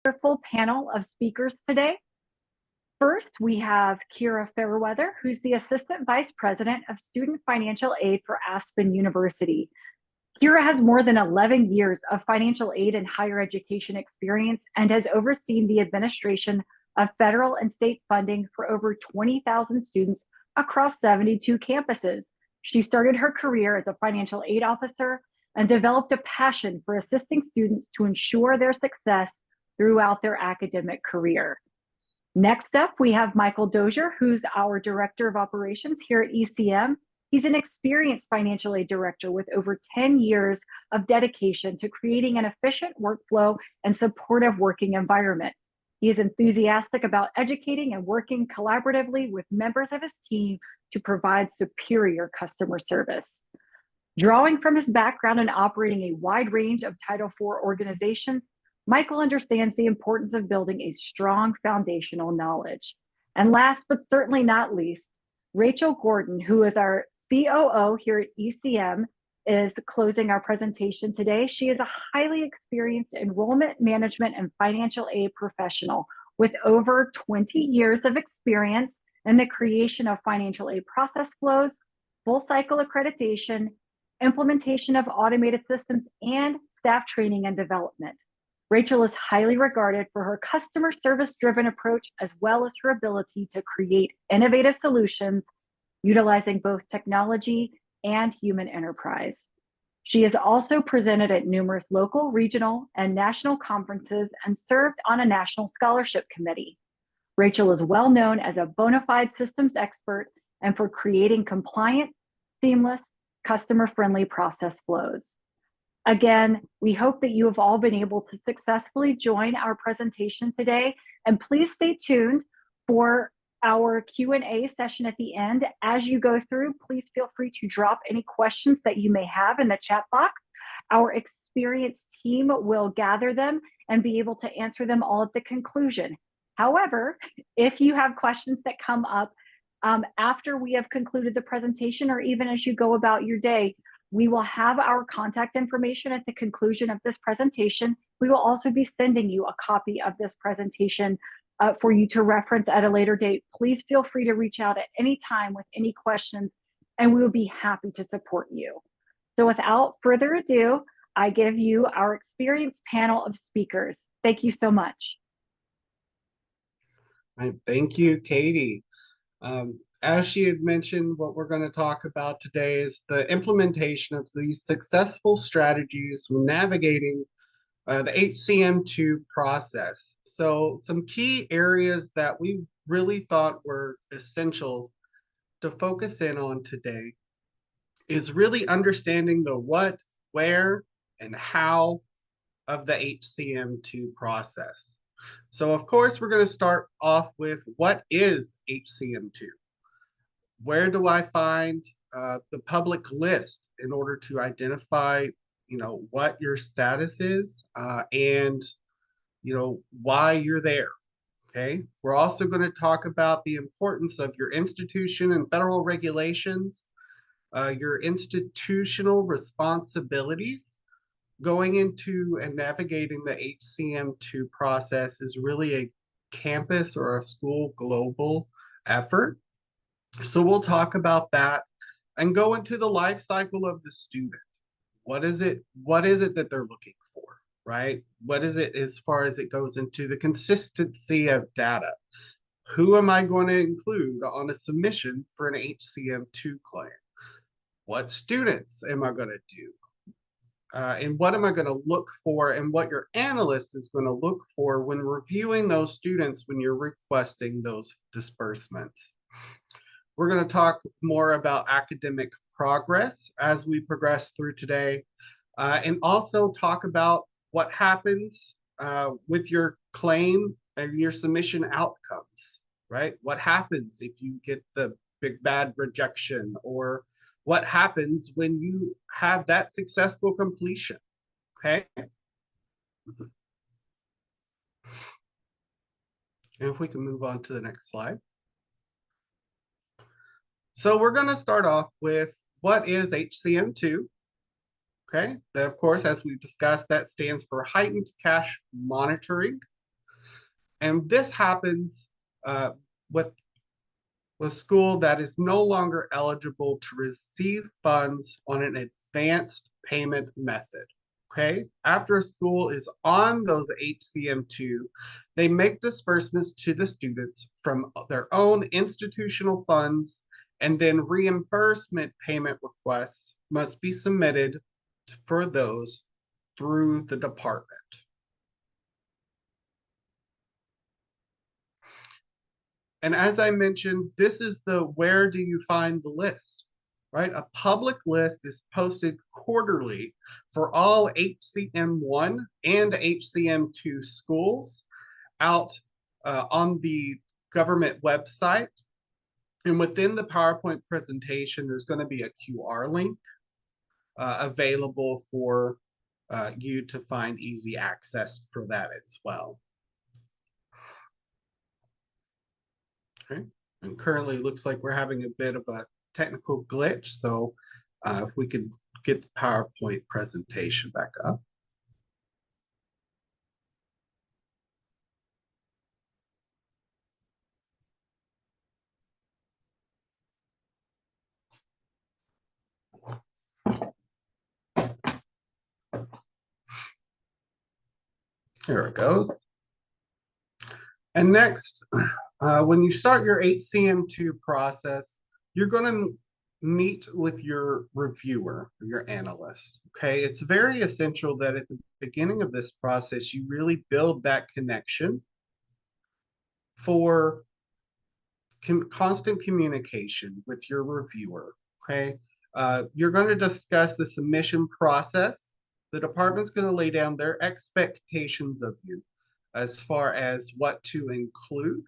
wonderful panel of speakers today. First, we have Kira Fairweather, who's the Assistant Vice President of Student Financial Aid for Aspen University. Kira has more than 11 years of financial aid and higher education experience and has overseen the administration of federal and state funding for over 20,000 students across 72 campuses. She started her career as a financial aid officer and developed a passion for assisting students to ensure their success throughout their academic career. Next up, we have Michael Dozier, who's our Director of Operations here at ECM. He's an experienced financial aid director with over 10 years of dedication to creating an efficient workflow and supportive working environment. He is enthusiastic about educating and working collaboratively with members of his team to provide superior customer service. Drawing from his background in operating a wide range of Title IV organizations, Michael understands the importance of building a strong foundational knowledge. And last but certainly not least, Rachel Gordon, who is our COO here at ECM, is closing our presentation today. She is a highly experienced enrollment management and financial aid professional with over 20 years of experience in the creation of financial aid process flows, full cycle accreditation, implementation of automated systems, and staff training and development. Rachel is highly regarded for her customer service-driven approach, as well as her ability to create innovative solutions utilizing both technology and human enterprise. She has also presented at numerous local, regional, and national conferences and served on a national scholarship committee. Rachel is well known as a bona fide systems expert and for creating compliant, seamless, customer-friendly process flows. Again, we hope that you have all been able to successfully join our presentation today, and please stay tuned for our Q&A session at the end. As you go through, please feel free to drop any questions that you may have in the chat box. Our experienced team will gather them and be able to answer them all at the conclusion. However, if you have questions that come up after we have concluded the presentation, or even as you go about your day, we will have our contact information at the conclusion of this presentation. We will also be sending you a copy of this presentation for you to reference at a later date. Please feel free to reach out at any time with any questions, and we will be happy to support you. So without further ado, I give you our experienced panel of speakers. Thank you so much. Thank you, Katie. As she had mentioned, what we're going to talk about today is the implementation of these successful strategies when navigating the HCM2 process. So some key areas that we really thought were essential to focus in on today is really understanding the what, where, and how of the HCM2 process. So of course, we're going to start off with what is HCM2? Where do I find the public list in order to identify, what your status is and, why you're there? Okay. We're also going to talk about the importance of your institution and federal regulations, your institutional responsibilities. Going into and navigating the HCM2 process is really a campus or a school global effort. So we'll talk about that and go into the life cycle of the student. What is it that they're looking for, right? What is it as far as it goes into the consistency of data? Who am I going to include on a submission for an HCM2 claim? What students am I going to do? And what am I going to look for, and what your analyst is going to look for when reviewing those students when you're requesting those disbursements. We're going to talk more about academic progress as we progress through today, and also talk about what happens with your claim and your submission outcomes, right? What happens if you get the big bad rejection, or what happens when you have that successful completion, okay? And if we can move on to the next slide. So we're going to start off with what is HCM2, okay? That, of course, as we've discussed, that stands for Heightened Cash Monitoring And this happens with a school that is no longer eligible to receive funds on an advanced payment method. Okay, after a school is on those HCM2, they make disbursements to the students from their own institutional funds, and then reimbursement payment requests must be submitted for those through the department. And as I mentioned, this is the where do you find the list, right? A public list is posted quarterly for all HCM1 and HCM2 schools out on the government website. And within the PowerPoint presentation, there's going to be a QR link available for you to find easy access for that as well. Okay. And currently it looks like we're having a bit of a technical glitch. So if we could get the PowerPoint presentation back up. Here it goes. And next, when you start your HCM2 process, you're going to meet with your reviewer, your analyst. Okay, it's very essential that at the beginning of this process, you really build that connection for constant communication with your reviewer. Okay, you're going to discuss the submission process. The department's going to lay down their expectations of you as far as what to include.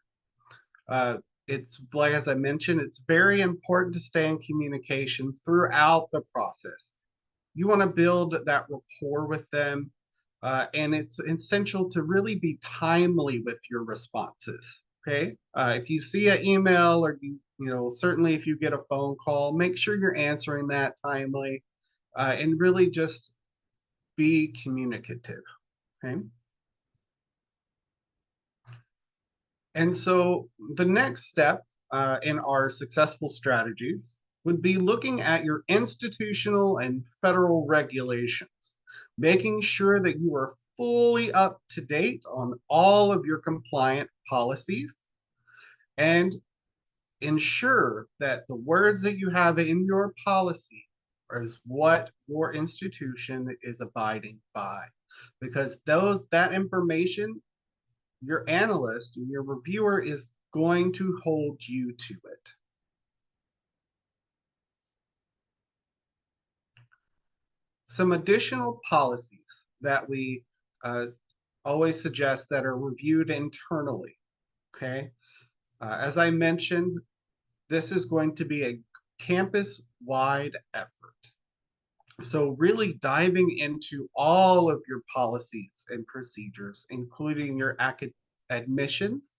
It's like, as I mentioned, it's very important to stay in communication throughout the process. You want to build that rapport with them, and it's essential to really be timely with your responses. Okay, if you see an email or certainly if you get a phone call, make sure you're answering that timely, and really just be communicative. Okay. And so the next step in our successful strategies would be looking at your institutional and federal regulations, making sure that you are fully up to date on all of your compliant policies, and ensure that the words that you have in your policy is what your institution is abiding by, because that information, your analyst and your reviewer is going to hold you to it. Some additional policies that we always suggest that are reviewed internally. Okay. As I mentioned, this is going to be a campus-wide effort. So really diving into all of your policies and procedures, including your admissions,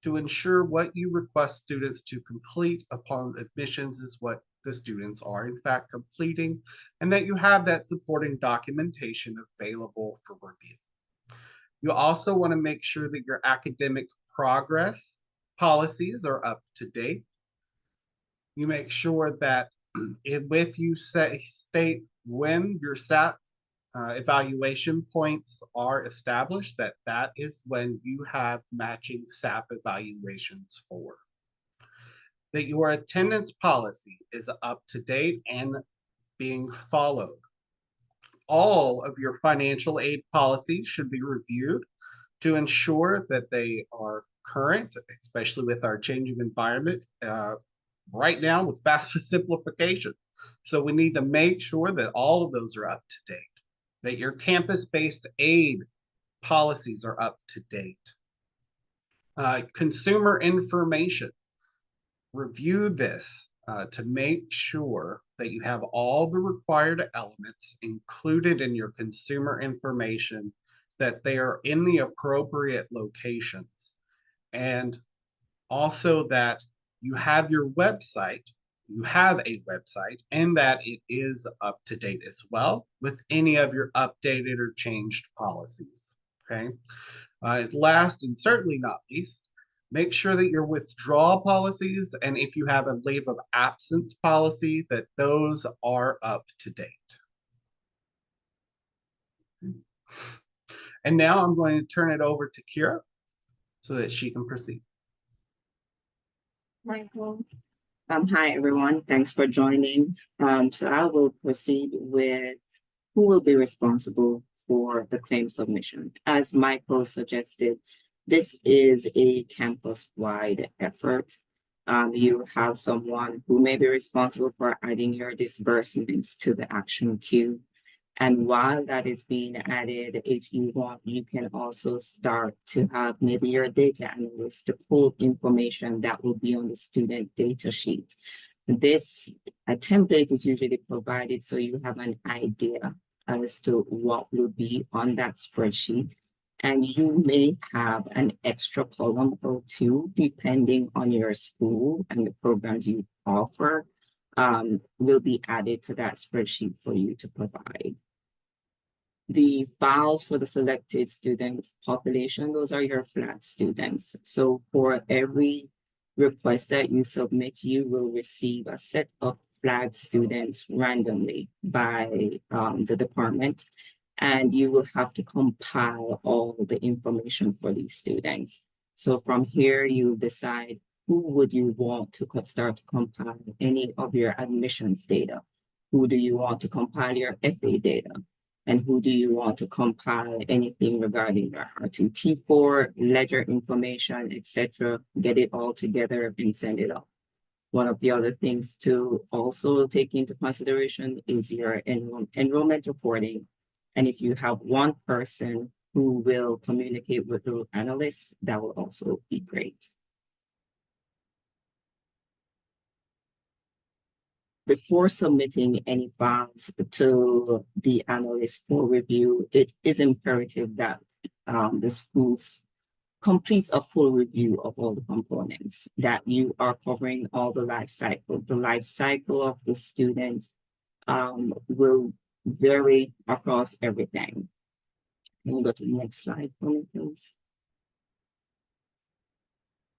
to ensure what you request students to complete upon admissions is what the students are in fact completing, and that you have that supporting documentation available for review. You also want to make sure that your academic progress policies are up to date. You make sure that if you state when your SAT evaluation points are established, that is when you have matching SAP evaluations for. That your attendance policy is up to date and being followed. All of your financial aid policies should be reviewed to ensure that they are current, especially with our changing environment right now with FAFSA simplification. So we need to make sure that all of those are up to date, that your campus-based aid policies are up to date. Consumer information, review this to make sure that you have all the required elements included in your consumer information, that they are in the appropriate locations, and also that you have your website, you have a website, and that it is up to date as well with any of your updated or changed policies. Okay. Last and certainly not least, make sure that your withdrawal policies and if you have a leave of absence policy, that those are up to date. And now I'm going to turn it over to Kira so that she can proceed. Michael. Hi, everyone. Thanks for joining. So I will proceed with who will be responsible for the claim submission. As Michael suggested, this is a campus-wide effort. You have someone who may be responsible for adding your disbursements to the action queue. And while that is being added, if you want, you can also start to have maybe your data analyst to pull information that will be on the student data sheet. This a template is usually provided so you have an idea as to what will be on that spreadsheet. And you may have an extra column or two, depending on your school and the programs you offer, will be added to that spreadsheet for you to provide. The files for the selected student population, those are your flat students. So for every request that you submit, you will receive a set of flag students randomly by the department, and you will have to compile all the information for these students. So from here, you decide who would you want to start to compile any of your admissions data. Who do you want to compile your FA data? And who do you want to compile anything regarding your R2T4, ledger information, etc. Get it all together and send it off. One of the other things to also take into consideration is your enrollment reporting. And if you have one person who will communicate with the analysts, that will also be great. Before submitting any files to the analyst for review, it is imperative that the schools completes a full review of all the components, that you are covering all the life cycle. The life cycle of the student will vary across everything. Can we go to the next slide for me, please?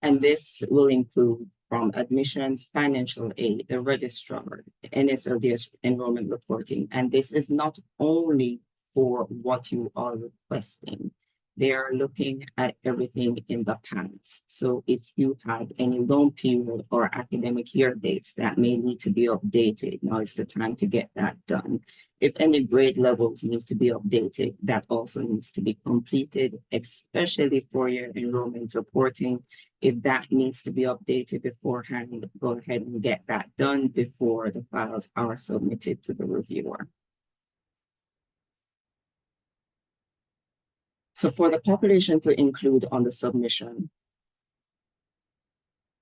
And this will include from admissions, financial aid, the registrar, NSLDS enrollment reporting. And this is not only for what you are requesting. They are looking at everything in the past. So if you have any loan period or academic year dates that may need to be updated, now is the time to get that done. If any grade levels needs to be updated, that also needs to be completed, especially for your enrollment reporting. If that needs to be updated beforehand, go ahead and get that done before the files are submitted to the reviewer. So for the population to include on the submission,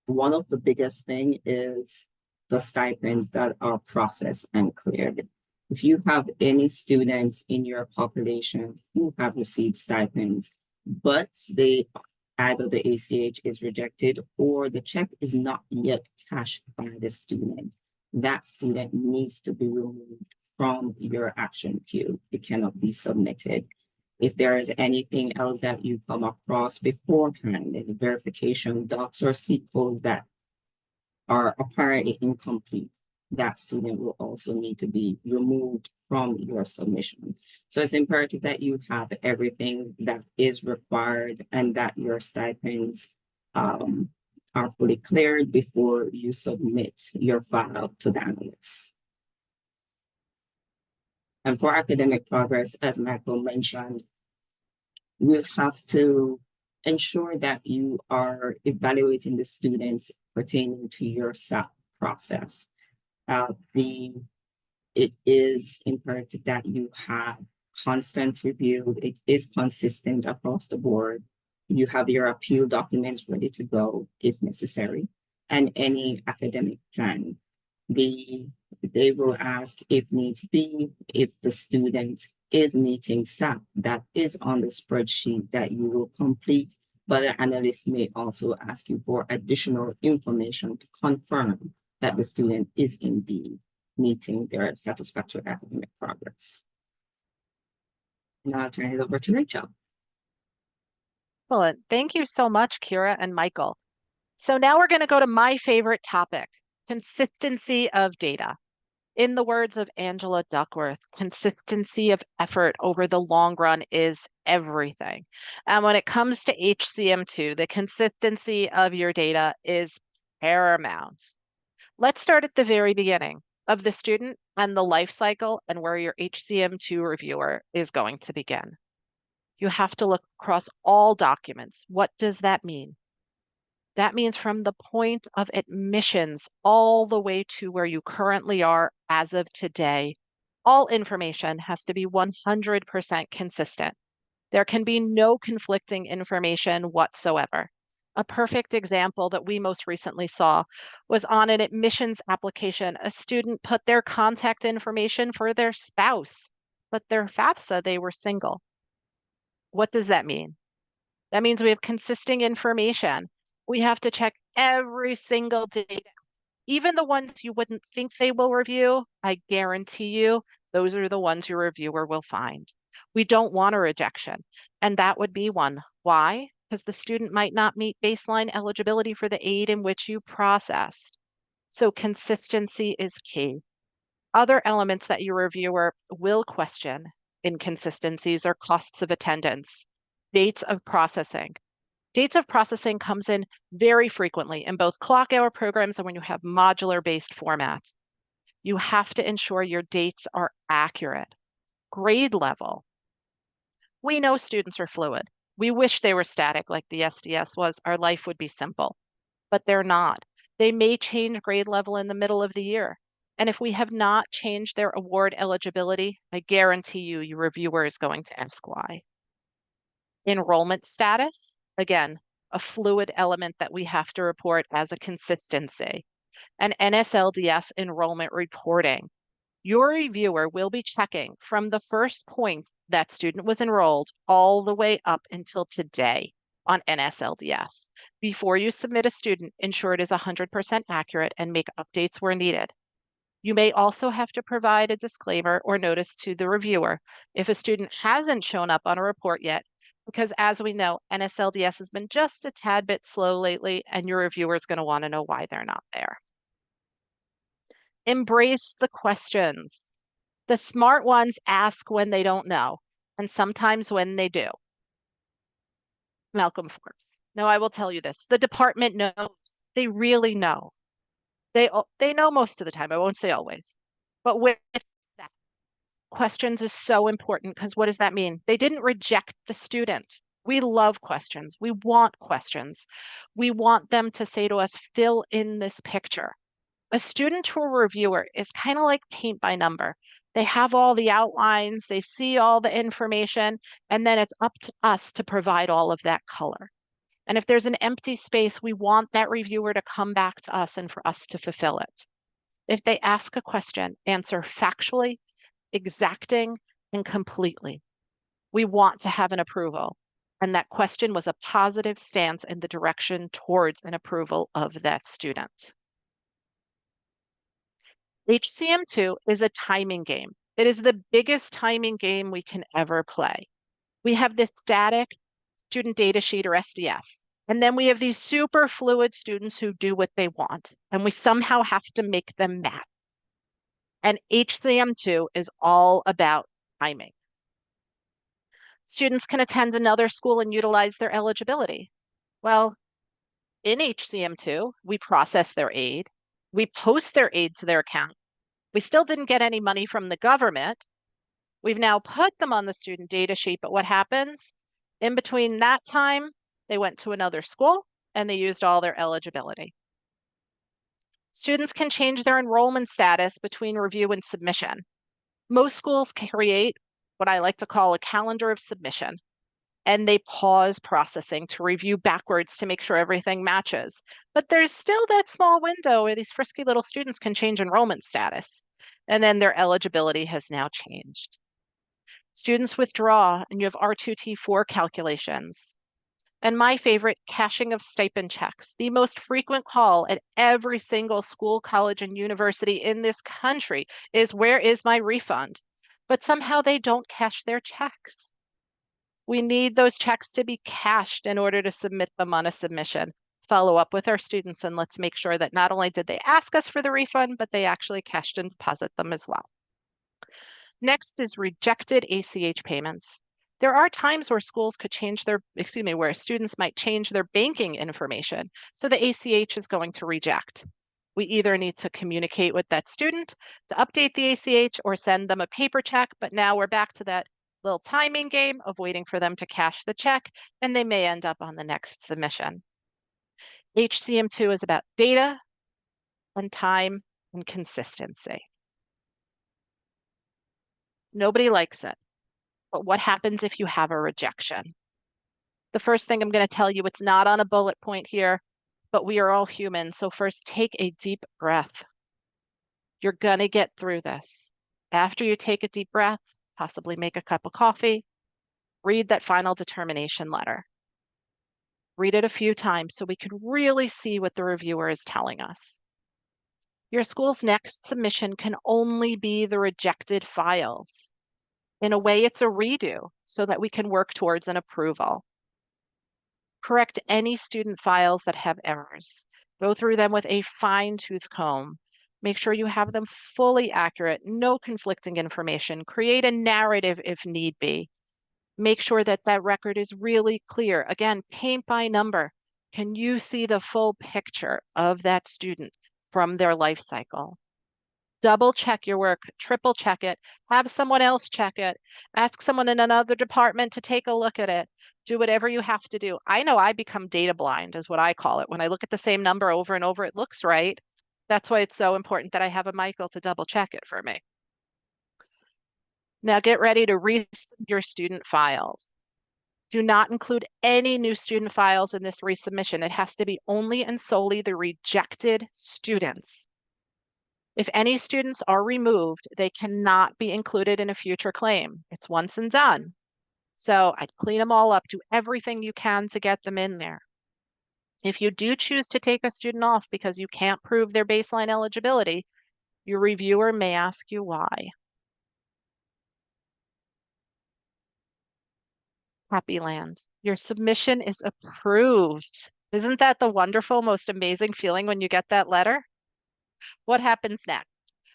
one of the biggest thing is the stipends that are processed and cleared. If you have any students in your population who have received stipends, but either the ACH is rejected or the check is not yet cashed by the student, that student needs to be removed from your action queue. It cannot be submitted. If there is anything else that you come across beforehand, any verification docs or seat codes that are apparently incomplete, that student will also need to be removed from your submission. So it's imperative that you have everything that is required and that your stipends are fully cleared before you submit your file to the analysts. And for academic progress, as Michael mentioned, we'll have to ensure that you are evaluating the students pertaining to your SAP process. It is imperative that you have constant review. It is consistent across the board. You have your appeal documents ready to go if necessary, and any academic plan. They will ask if needs be, if the student is meeting SAP, that is on the spreadsheet that you will complete, but the analyst may also ask you for additional information to confirm that the student is indeed meeting their satisfactory academic progress. Now I'll turn it over to Rachel. Excellent. Thank you so much, Kira and Michael. So now we're going to go to my favorite topic, consistency of data. In the words of Angela Duckworth, consistency of effort over the long run is everything. And when it comes to HCM2, the consistency of your data is paramount. Let's start at the very beginning of the student and the life cycle and where your HCM2 reviewer is going to begin. You have to look across all documents. What does that mean? That means from the point of admissions all the way to where you currently are as of today, all information has to be 100% consistent. There can be no conflicting information whatsoever. A perfect example that we most recently saw was on an admissions application. A student put their contact information for their spouse, but their FAFSA, they were single. What does that mean? That means we have consistent information. We have to check every single data, even the ones you wouldn't think they will review. I guarantee you, those are the ones your reviewer will find. We don't want a rejection, and that would be one. Why? Because the student might not meet baseline eligibility for the aid in which you processed. So consistency is key. Other elements that your reviewer will question inconsistencies are costs of attendance, dates of processing. Dates of processing comes in very frequently in both clock hour programs and when you have modular-based format. You have to ensure your dates are accurate. Grade level. We know students are fluid. We wish they were static like the SDS was. Our life would be simple, but they're not. They may change grade level in the middle of the year. And if we have not changed their award eligibility, I guarantee you, your reviewer is going to ask why. Enrollment status, again, a fluid element that we have to report as a consistency. And NSLDS enrollment reporting. Your reviewer will be checking from the first point that student was enrolled all the way up until today on NSLDS. Before you submit a student, ensure it is 100% accurate and make updates where needed. You may also have to provide a disclaimer or notice to the reviewer if a student hasn't shown up on a report yet, because as we know, NSLDS has been just a tad bit slow lately, and your reviewer is going to want to know why they're not there. Embrace the questions. The smart ones ask when they don't know, and sometimes when they do. Malcolm Forbes. No, I will tell you this. The department knows. They really know. They know most of the time. I won't say always. But with that, questions is so important because what does that mean? They didn't reject the student. We love questions. We want questions. We want them to say to us, fill in this picture. A student to a reviewer is kind of like paint by number. They have all the outlines, they see all the information, and then it's up to us to provide all of that color. And if there's an empty space, we want that reviewer to come back to us and for us to fulfill it. If they ask a question, answer factually, exacting, and completely. We want to have an approval. And that question was a positive stance in the direction towards an approval of that student. HCM2 is a timing game. It is the biggest timing game we can ever play. We have this static student data sheet or SDS, and then we have these super fluid students who do what they want, and we somehow have to make them match. And HCM2 is all about timing. Students can attend another school and utilize their eligibility. Well, in HCM2, we process their aid, we post their aid to their account. We still didn't get any money from the government. We've now put them on the student data sheet, but what happens? In between that time, they went to another school and they used all their eligibility. Students can change their enrollment status between review and submission. Most schools create what I like to call a calendar of submission, and they pause processing to review backwards to make sure everything matches. But there's still that small window where these frisky little students can change enrollment status, and then their eligibility has now changed. Students withdraw, and you have R2T4 calculations. And my favorite, cashing of stipend checks. The most frequent call at every single school, college, and university in this country is, where is my refund? But somehow they don't cash their checks. We need those checks to be cashed in order to submit them on a submission. Follow up with our students and let's make sure that not only did they ask us for the refund, but they actually cashed and deposit them as well. Next is rejected ACH payments. There are times where schools could change their, where students might change their banking information. So the ACH is going to reject. We either need to communicate with that student to update the ACH or send them a paper check, but now we're back to that little timing game of waiting for them to cash the check, and they may end up on the next submission. HCM2 is about data and time and consistency. Nobody likes it, but what happens if you have a rejection? The first thing I'm going to tell you, it's not on a bullet point here, but we are all human. So first, take a deep breath. You're going to get through this. After you take a deep breath, possibly make a cup of coffee, read that final determination letter. Read it a few times so we can really see what the reviewer is telling us. Your school's next submission can only be the rejected files. In a way, it's a redo so that we can work towards an approval. Correct any student files that have errors. Go through them with a fine-tooth comb. Make sure you have them fully accurate, no conflicting information. Create a narrative if need be. Make sure that that record is really clear. Again, paint by number. Can you see the full picture of that student from their life cycle? Double check your work, triple check it, have someone else check it, ask someone in another department to take a look at it. Do whatever you have to do. I know I become data blind is what I call it. When I look at the same number over and over, it looks right. That's why it's so important that I have a Michael to double check it for me. Now get ready to resend your student files. Do not include any new student files in this resubmission. It has to be only and solely the rejected students. If any students are removed, they cannot be included in a future claim. It's once and done. So I'd clean them all up, do everything you can to get them in there. If you do choose to take a student off because you can't prove their baseline eligibility, your reviewer may ask you why. Happy Land, your submission is approved. Isn't that the wonderful, most amazing feeling when you get that letter? What happens next?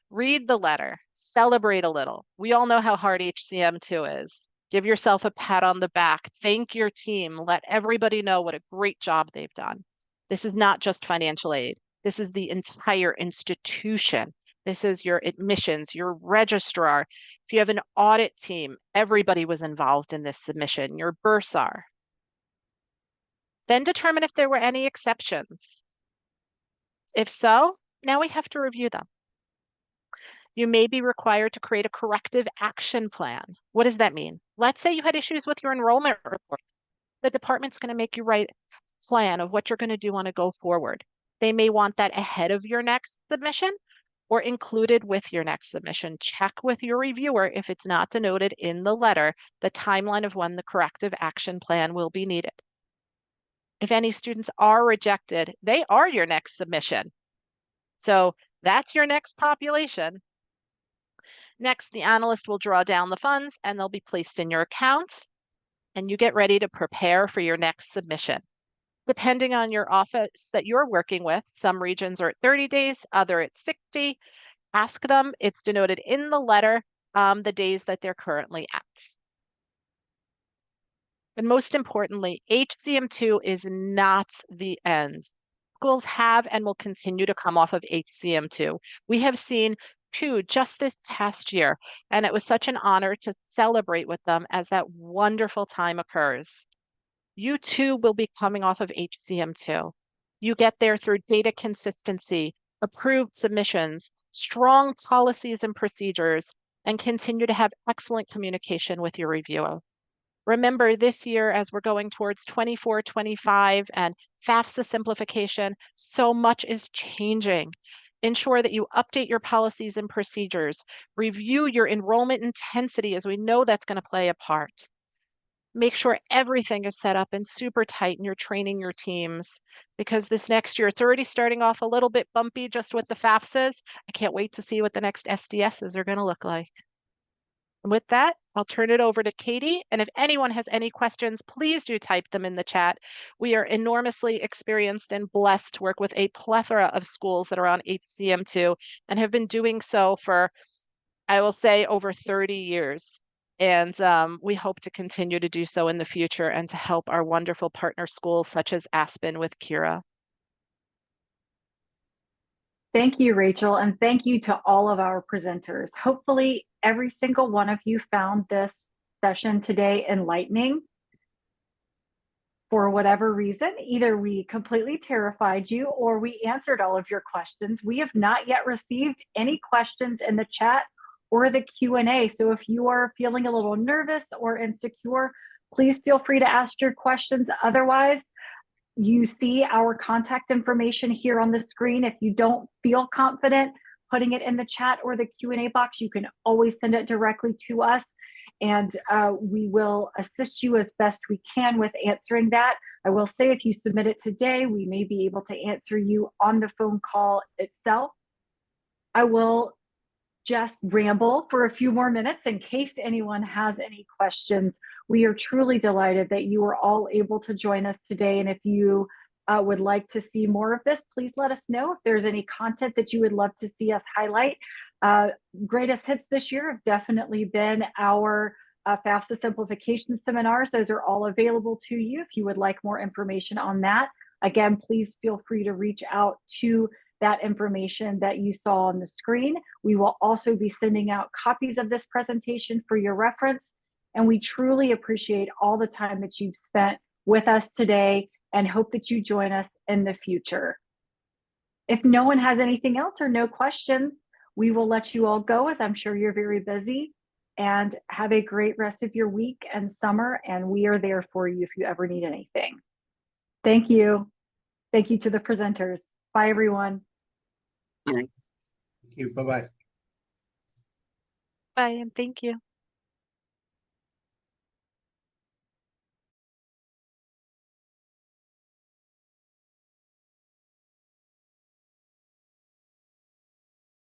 Read the letter, celebrate a little. We all know how hard HCM2 is. Give yourself a pat on the back, thank your team, let everybody know what a great job they've done. This is not just financial aid. This is the entire institution. This is your admissions, your registrar. If you have an audit team, everybody was involved in this submission, your bursar. Then determine if there were any exceptions. If so, now we have to review them. You may be required to create a corrective action plan. What does that mean? Let's say you had issues with your enrollment report. The department's going to make you write a plan of what you're going to do on a go forward. They may want that ahead of your next submission or included with your next submission. Check with your reviewer if it's not denoted in the letter, the timeline of when the corrective action plan will be needed. If any students are rejected, they are your next submission. So that's your next population. Next, the analyst will draw down the funds and they'll be placed in your account, and you get ready to prepare for your next submission. Depending on your office that you're working with, some regions are at 30 days, other at 60. Ask them, it's denoted in the letter, the days that they're currently at. And most importantly, HCM2 is not the end. Schools have and will continue to come off of HCM2. We have seen two just this past year, and it was such an honor to celebrate with them as that wonderful time occurs. You too will be coming off of HCM2. You get there through data consistency, approved submissions, strong policies and procedures, and continue to have excellent communication with your reviewer. Remember, this year, as we're going towards 24, 25, and FAFSA simplification, so much is changing. Ensure that you update your policies and procedures. Review your enrollment intensity, as we know that's going to play a part. Make sure everything is set up and super tight and you're training your teams, because this next year, it's already starting off a little bit bumpy just with the FAFSAs. I can't wait to see what the next SDSs are going to look like. And with that, I'll turn it over to Katie. And if anyone has any questions, please do type them in the chat. We are enormously experienced and blessed to work with a plethora of schools that are on HCM2 and have been doing so for, I will say, over 30 years. And we hope to continue to do so in the future and to help our wonderful partner schools such as Aspen with Kira. Thank you, Rachel, and thank you to all of our presenters. Hopefully, every single one of you found this session today enlightening. For whatever reason, either we completely terrified you or we answered all of your questions. We have not yet received any questions in the chat or the Q&A. So if you are feeling a little nervous or insecure, please feel free to ask your questions. Otherwise, you see our contact information here on the screen. If you don't feel confident putting it in the chat or the Q&A box, you can always send it directly to us, and we will assist you as best we can with answering that. I will say if you submit it today, we may be able to answer you on the phone call itself. I will just ramble for a few more minutes in case anyone has any questions. We are truly delighted that you are all able to join us today. And if you would like to see more of this, please let us know. If there's any content that you would love to see us highlight. Greatest hits this year have definitely been our FAFSA simplification seminars. Those are all available to you if you would like more information on that. Again, please feel free to reach out to that information that you saw on the screen. We will also be sending out copies of this presentation for your reference. And we truly appreciate all the time that you've spent with us today and hope that you join us in the future. If no one has anything else or no questions, we will let you all go, as I'm sure you're very busy, and have a great rest of your week and summer. And we are there for you if you ever need anything. Thank you. Thank you to the presenters. Bye, everyone. Bye. Thank you. Bye-bye. Bye, and thank you.